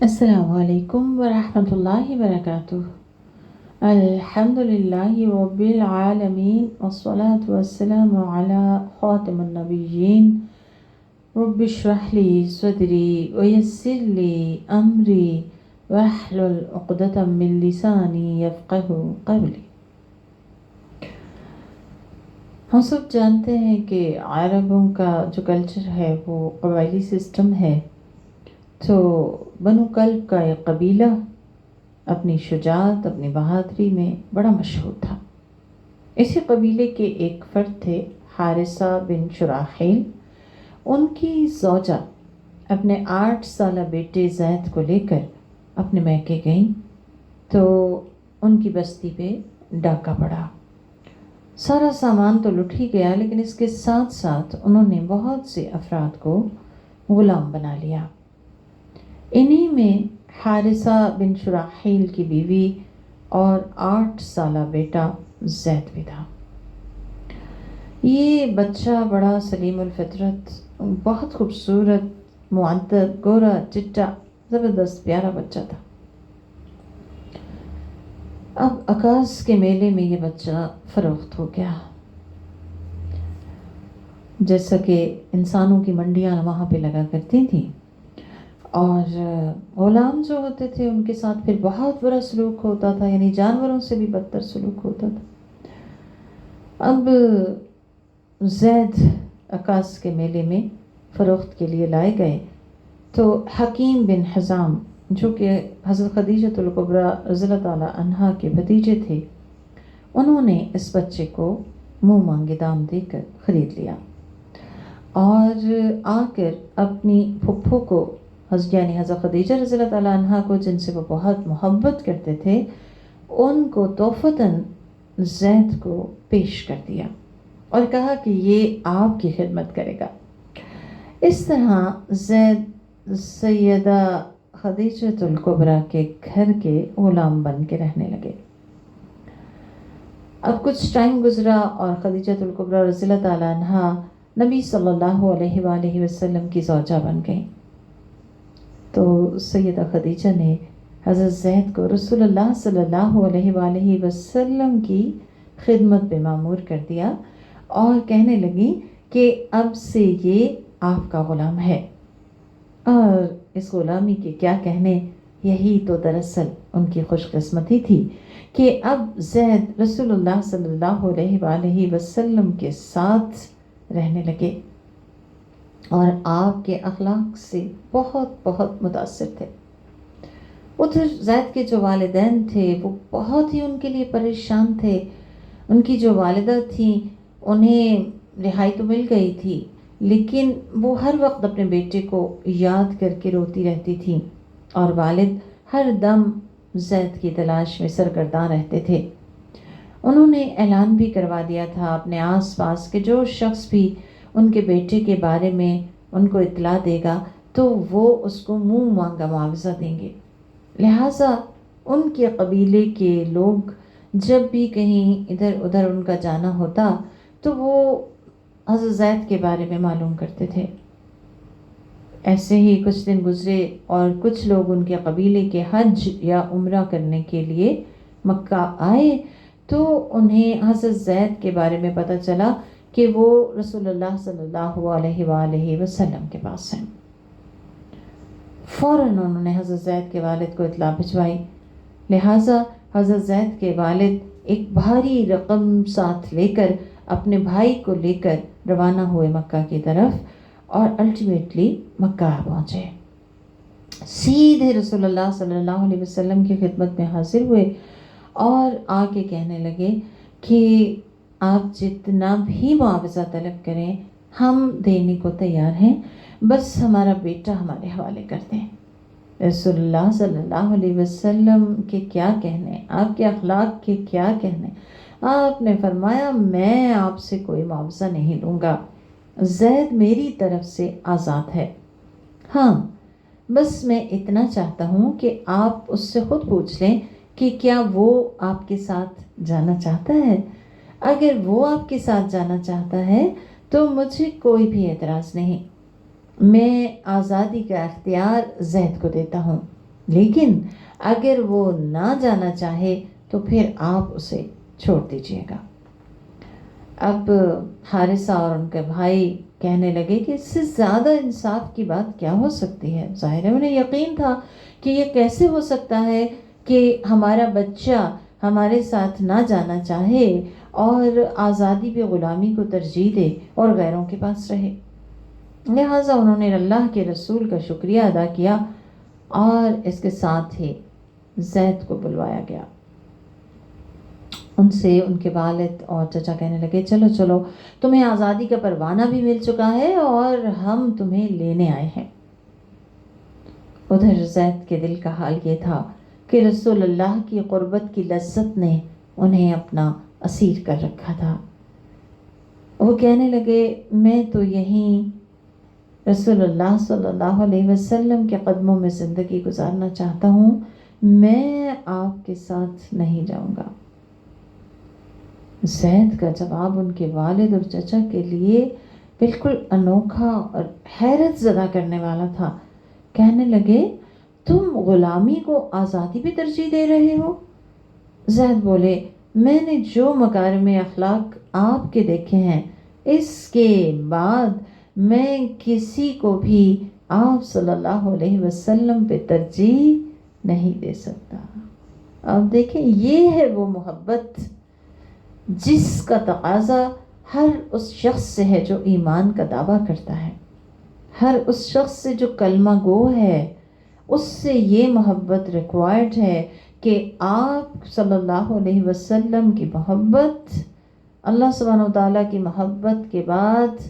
السلام علیکم ورحمۃ اللہ وبرکاتہ۔ الحمد للہ رب العالمین والصلاة والسلام علی خاتم النبیین رب اشرح لی صدری ویسر لی امری واحلل عقدۃ من لسانی یفقہوا قولی۔ ہم سب جانتے ہیں کہ عربوں کا جو کلچر ہے وہ قبائلی سسٹم ہے۔ تو بنو کلب کا ایک قبیلہ اپنی شجاعت، اپنی بہادری میں بڑا مشہور تھا۔ اسی قبیلے کے ایک فرد تھے حارثہ بن شراحیل۔ ان کی زوجہ اپنے 8 سالہ بیٹے زید کو لے کر اپنے میکے گئیں تو ان کی بستی پہ ڈاکہ پڑا۔ سارا سامان تو لٹ ہی گیا، لیکن اس کے ساتھ ساتھ انہوں نے بہت سے افراد کو غلام بنا لیا۔ انہی میں حارثہ بن شراحیل کی بیوی اور 8 سالہ بیٹا زید بھی تھا۔ یہ بچہ بڑا سلیم الفطرت، بہت خوبصورت، معدب، گورا، چٹا، زبردست پیارا بچہ تھا۔ اب عکاس کے میلے میں یہ بچہ فروخت ہو گیا۔ جیسا کہ انسانوں کی منڈیاں وہاں پہ لگا کرتی تھیں، اور غلام جو ہوتے تھے ان کے ساتھ پھر بہت برا سلوک ہوتا تھا، یعنی جانوروں سے بھی بدتر سلوک ہوتا تھا۔ اب زید عکاس کے میلے میں فروخت کے لیے لائے گئے تو حکیم بن حزام، جو کہ حضرت خدیجۃ الکبریٰ رضی اللہ تعالیٰ عنہا کے بھتیجے تھے، انہوں نے اس بچے کو منہ مانگے دام دے کر خرید لیا اور آ کر اپنی پھپھو کو، یعنی حضرت خدیجہ رضی اللہ تعالیٰ عنہا کو، جن سے وہ بہت محبت کرتے تھے، ان کو تحفتاً زید کو پیش کر دیا اور کہا کہ یہ آپ کی خدمت کرے گا۔ اس طرح زید سیدہ خدیجۃ الکبریٰ کے گھر کے غلام بن کے رہنے لگے۔ اب کچھ ٹائم گزرا اور خدیجۃ الکبریٰ رضی اللہ تعالیٰ عنہا نبی صلی اللہ علیہ وآلہ وسلم کی زوجہ بن گئیں۔ تو سیدہ خدیجہ نے حضرت زید کو رسول اللہ صلی اللہ علیہ وآلہ وسلم کی خدمت پہ مامور کر دیا اور کہنے لگی کہ اب سے یہ آپ کا غلام ہے۔ اور اس غلامی کے کیا کہنے، یہی تو دراصل ان کی خوش قسمتی تھی کہ اب زید رسول اللہ صلی اللہ علیہ وآلہ وسلم کے ساتھ رہنے لگے اور آپ کے اخلاق سے بہت بہت متاثر تھے۔ ادھر زید کے جو والدین تھے وہ بہت ہی ان کے لیے پریشان تھے۔ ان کی جو والدہ تھیں انہیں رہائی تو مل گئی تھی، لیکن وہ ہر وقت اپنے بیٹے کو یاد کر کے روتی رہتی تھیں، اور والد ہر دم زید کی تلاش میں سرگرداں رہتے تھے۔ انہوں نے اعلان بھی کروا دیا تھا اپنے آس پاس کہ جو شخص بھی ان کے بیٹے کے بارے میں ان کو اطلاع دے گا تو وہ اس کو منہ مانگا معاوضہ دیں گے۔ لہٰذا ان کے قبیلے کے لوگ جب بھی کہیں ادھر ادھر ان کا جانا ہوتا تو وہ حضرت زید کے بارے میں معلوم کرتے تھے۔ ایسے ہی کچھ دن گزرے اور کچھ لوگ ان کے قبیلے کے حج یا عمرہ کرنے کے لیے مکہ آئے تو انہیں حضرت زید کے بارے میں پتہ چلا کہ وہ رسول اللہ صلی اللہ علیہ وآلہ وسلم کے پاس ہیں۔ فوراً انہوں نے حضرت زید کے والد کو اطلاع بھجوائی۔ لہٰذا حضرت زید کے والد ایک بھاری رقم ساتھ لے کر اپنے بھائی کو لے کر روانہ ہوئے مکہ کی طرف، اور الٹیمیٹلی مکہ پہنچے۔ سیدھے رسول اللہ صلی اللہ علیہ وسلم کی خدمت میں حاضر ہوئے اور آ کے کہنے لگے کہ آپ جتنا بھی معاوضہ طلب کریں ہم دینے کو تیار ہیں، بس ہمارا بیٹا ہمارے حوالے کر دیں۔ رسول اللہ صلی اللہ علیہ وسلم کے کیا کہنے، آپ کے اخلاق کے کیا کہنے، آپ نے فرمایا میں آپ سے کوئی معاوضہ نہیں لوں گا، زید میری طرف سے آزاد ہے، ہاں بس میں اتنا چاہتا ہوں کہ آپ اس سے خود پوچھ لیں کہ کیا وہ آپ کے ساتھ جانا چاہتا ہے۔ اگر وہ آپ کے ساتھ جانا چاہتا ہے تو مجھے کوئی بھی اعتراض نہیں، میں آزادی کا اختیار زید کو دیتا ہوں۔ لیکن اگر وہ نہ جانا چاہے تو پھر آپ اسے چھوڑ دیجیے گا۔ اب حارثہ اور ان کے بھائی کہنے لگے کہ اس سے زیادہ انصاف کی بات کیا ہو سکتی ہے؟ ظاہر ہے انہیں یقین تھا کہ یہ کیسے ہو سکتا ہے کہ ہمارا بچہ ہمارے ساتھ نہ جانا چاہے اور آزادی پہ غلامی کو ترجیح دے اور غیروں کے پاس رہے۔ لہٰذا انہوں نے اللہ کے رسول کا شکریہ ادا کیا اور اس کے ساتھ ہی زید کو بلوایا گیا۔ ان سے ان کے والد اور چچا کہنے لگے چلو چلو تمہیں آزادی کا پروانہ بھی مل چکا ہے اور ہم تمہیں لینے آئے ہیں۔ ادھر زید کے دل کا حال یہ تھا کہ رسول اللہ کی قربت کی لذت نے انہیں اپنا اسیر کر رکھا تھا۔ وہ کہنے لگے میں تو یہیں رسول اللہ صلی اللہ علیہ وسلم کے قدموں میں زندگی گزارنا چاہتا ہوں، میں آپ کے ساتھ نہیں جاؤں گا۔ زید کا جواب ان کے والد اور چچا کے لیے بالکل انوکھا اور حیرت زدہ کرنے والا تھا۔ کہنے لگے تم غلامی کو آزادی پہ ترجیح دے رہے ہو؟ زید بولے میں نے جو مکارم اخلاق آپ کے دیکھے ہیں اس کے بعد میں کسی کو بھی آپ صلی اللہ علیہ وسلم پہ ترجیح نہیں دے سکتا۔ اب دیکھیں یہ ہے وہ محبت جس کا تقاضا ہر اس شخص سے ہے جو ایمان کا دعویٰ کرتا ہے، ہر اس شخص سے جو کلمہ گو ہے، اس سے یہ محبت ریکوائرڈ ہے کہ آپ صلی اللہ علیہ وسلم کی محبت، اللہ سبحانہ وتعالیٰ کی محبت کے بعد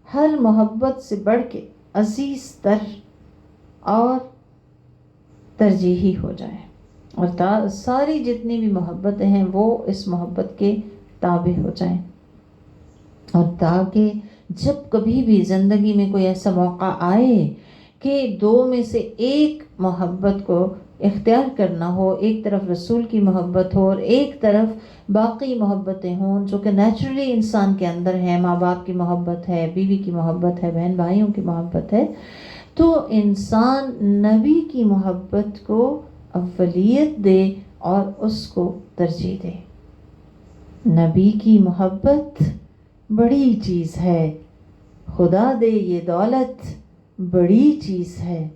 ہر محبت سے بڑھ کے عزیز تر اور ترجیحی ہو جائے، اور ساری جتنی بھی محبتیں ہیں وہ اس محبت کے تابع ہو جائیں، اور تاکہ جب کبھی بھی زندگی میں کوئی ایسا موقع آئے کہ دو میں سے ایک محبت کو اختیار کرنا ہو، ایک طرف رسول کی محبت ہو اور ایک طرف باقی محبتیں ہوں جو کہ نیچرلی انسان کے اندر ہیں، ماں باپ کی محبت ہے، بیوی کی محبت ہے، بہن بھائیوں کی محبت ہے، تو انسان نبی کی محبت کو اولیت دے اور اس کو ترجیح دے۔ نبی کی محبت بڑی چیز ہے، خدا دے یہ دولت بڑی چیز ہے،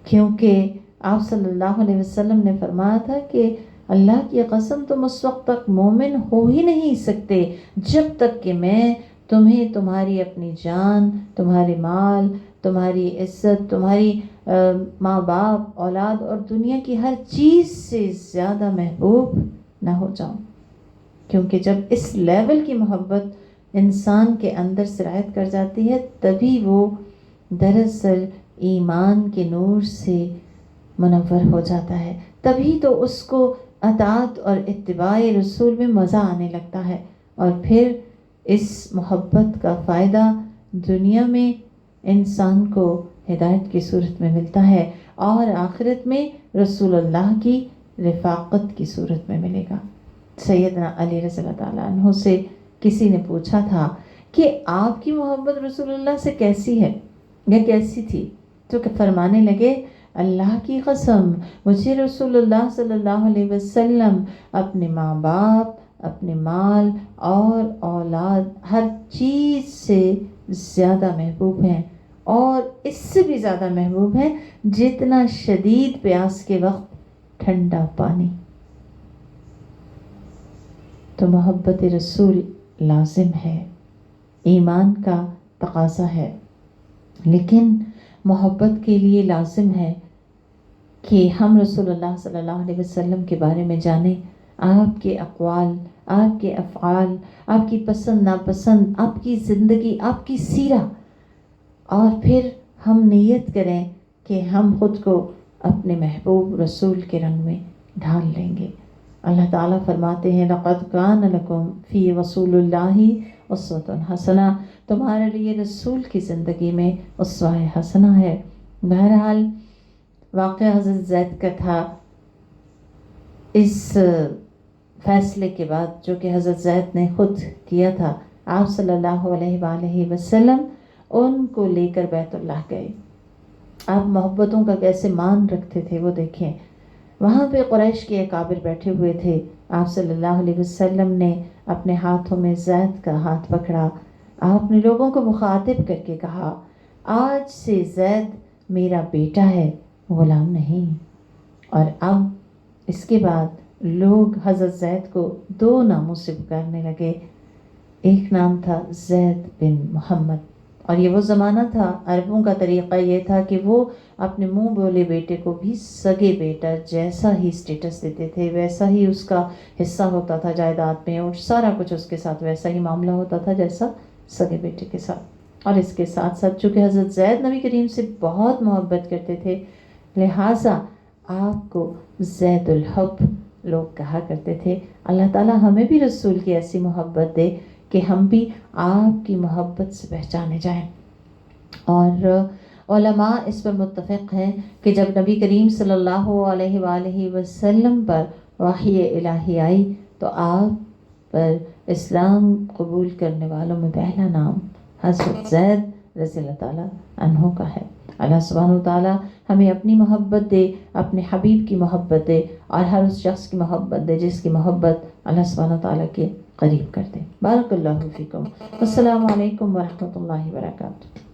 کیونکہ آپ صلی اللہ علیہ وسلم نے فرمایا تھا کہ اللہ کی قسم تم اس وقت تک مومن ہو ہی نہیں سکتے جب تک کہ میں تمہیں تمہاری اپنی جان، تمہارے مال، تمہاری عزت، تمہاری ماں باپ، اولاد اور دنیا کی ہر چیز سے زیادہ محبوب نہ ہو جاؤں۔ کیونکہ جب اس لیول کی محبت انسان کے اندر سرایت کر جاتی ہے تبھی وہ دراصل ایمان کے نور سے منور ہو جاتا ہے، تبھی تو اس کو اطاعت اور اتباع رسول میں مزہ آنے لگتا ہے، اور پھر اس محبت کا فائدہ دنیا میں انسان کو ہدایت کی صورت میں ملتا ہے اور آخرت میں رسول اللہ کی رفاقت کی صورت میں ملے گا۔ سیدنا علی رضی اللہ تعالیٰ عنہ سے کسی نے پوچھا تھا کہ آپ کی محبت رسول اللہ سے کیسی ہے یا کیسی تھی، تو کہ فرمانے لگے اللہ کی قسم مجھے رسول اللہ صلی اللہ علیہ وسلم اپنے ماں باپ، اپنے مال اور اولاد ہر چیز سے زیادہ محبوب ہیں، اور اس سے بھی زیادہ محبوب ہیں جتنا شدید پیاس کے وقت ٹھنڈا پانی۔ تو محبت رسول لازم ہے، ایمان کا تقاضا ہے، لیکن محبت کے لیے لازم ہے کہ ہم رسول اللہ صلی اللہ علیہ وسلم کے بارے میں جانیں، آپ کے اقوال، آپ کے افعال، آپ کی پسند ناپسند، آپ کی زندگی، آپ کی سیرہ، اور پھر ہم نیت کریں کہ ہم خود کو اپنے محبوب رسول کے رنگ میں ڈھال لیں گے۔ اللہ تعالیٰ فرماتے ہیں لَقَدْ كَانَ لَكُمْ فِي رَسُولِ اللَّهِ أُسْوَةٌ حَسَنَةٌ، تمہارے لیے رسول کی زندگی میں اسوہ حسنہ ہے۔ بہرحال واقعہ حضرت زید کا تھا۔ اس فیصلے کے بعد جو کہ حضرت زید نے خود کیا تھا، آپ صلی اللہ علیہ وآلہ وسلم ان کو لے کر بیت اللہ گئے آپ محبتوں کا کیسے مان رکھتے تھے وہ دیکھیں۔ وہاں پہ قریش کے اکابر بیٹھے ہوئے تھے، آپ صلی اللہ علیہ وسلم نے اپنے ہاتھوں میں زید کا ہاتھ پکڑا، آپ نے لوگوں کو مخاطب کر کے کہا آج سے زید میرا بیٹا ہے، غلام نہیں۔ اور اب اس کے بعد لوگ حضرت زید کو دو ناموں سے پکارنے لگے، ایک نام تھا زید بن محمد، اور یہ وہ زمانہ تھا، عربوں کا طریقہ یہ تھا کہ وہ اپنے منہ بولے بیٹے کو بھی سگے بیٹا جیسا ہی سٹیٹس دیتے تھے، ویسا ہی اس کا حصہ ہوتا تھا جائیداد میں، اور سارا کچھ اس کے ساتھ ویسا ہی معاملہ ہوتا تھا جیسا سگے بیٹے کے ساتھ۔ اور اس کے ساتھ ساتھ چونکہ حضرت زید نبی کریم سے بہت محبت کرتے تھے، لہٰذا آپ کو زید الحب لوگ کہا کرتے تھے۔ اللہ تعالیٰ ہمیں بھی رسول کی ایسی محبت دے کہ ہم بھی آپ کی محبت سے پہچانے جائیں۔ اور علماء اس پر متفق ہیں کہ جب نبی کریم صلی اللہ علیہ وآلہ وسلم پر وحی الہی آئی تو آپ پر اسلام قبول کرنے والوں میں پہلا نام حضرت زید رضی اللہ تعالیٰ عنہ کا ہے۔ اللہ سبحانہ وتعالیٰ ہمیں اپنی محبت دے، اپنے حبیب کی محبت دے، اور ہر اس شخص کی محبت دے جس کی محبت اللہ سبحانہ وتعالیٰ کے قریب کر دے۔ بارک اللہ فیکم۔ السلام علیکم ورحمۃ اللہ وبرکاتہ۔